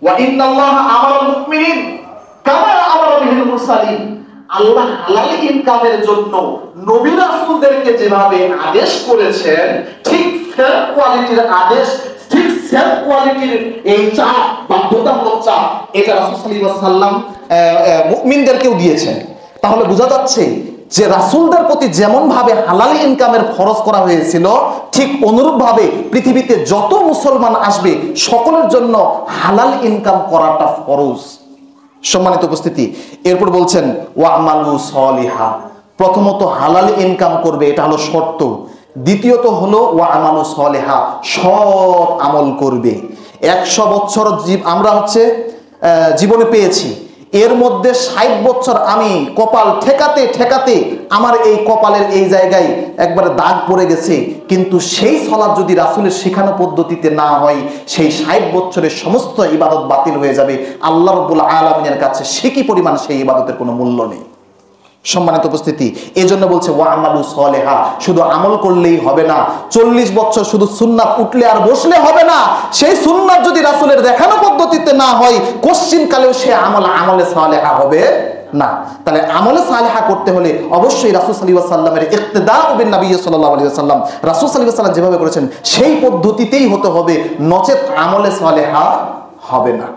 ওয়া ইন্নাল্লাহা আমারাল মুমিনিন কামা আমারা বিহিল মুরসালিন। আল্লাহ হালাল ইনকামের জন্য নবী রাসূলদেরকে যেভাবে আদেশ করেছেন, ঠিক সেম কোয়ালিটির আদেশ, ঠিক সেম কোয়ালিটির এই চাপ, বাধ্যতামূলক চাপ, এটা রাসূল সাল্লাল্লাহু আলাইহি ওয়াসাল্লাম মুমিনদেরকেও দিয়েছেন। তাহলে বোঝা যাচ্ছে যে রাসূলদের প্রতি যেমন ভাবে হালাল ইনকামের ফরজ করা হয়েছিল, ঠিক অনুরূপ ভাবে পৃথিবীতে যত মুসলমান আসবে সকলের জন্য হালাল ইনকাম করাটা ফরজ। সম্মানিত উপস্থিতি, এরপর বলছেন ওয়া'মালু সলিহা। প্রথমত হালাল ইনকাম করবে, এটা হলো শর্ত। দ্বিতীয়ত হলো ওয়া'মালু সলিহা, সৎ আমল করবে। 100 বছর আমরা জীবনে পেয়েছি, এর মধ্যে 60 বছর আমি কপাল ঠেকাতে ঠেকাতে আমার এই কপালের এই জায়গায় একবারে দাগ পড়ে গেছে, কিন্তু সেই সালাত যদি রাসূলের শেখানো পদ্ধতিতে না হয়, সেই 60 বছরের সমস্ত ইবাদত বাতিল হয়ে যাবে। আল্লাহ রাব্বুল আলামিনের কাছে সে কি পরিমাণ সেই ইবাদতের কোনো মূল্য নেই। সম্মানিত উপস্থিতি, এজন্য বলছে ওয়া'মালু সলিহা, শুধু আমল করলেই হবে না। 40 বছর শুধু সুন্নাত উঠলে আর বসলে হবে না। সেই সুন্নাত যদি রাসূলের দেখানো পদ্ধতিতে না হয়, কোশ্চিন কালেও সে আমলে সলিহা হবে না। তাহলে আমলে সালেহা করতে হলে অবশ্যই রাসূল সাল্লাল্লাহু আলাইহি ওয়াসাল্লামের ইক্তেদা বিন নবী সাল্লাল্লাহু আলাইহি ওয়াসাল্লাম, রাসূল সাল্লাল্লাহু আলাইহি ওয়াসাল্লাম যেভাবে করেছেন সেই পদ্ধতিতেই হতে হবে, নচেত আমলে সালেহা হবে না।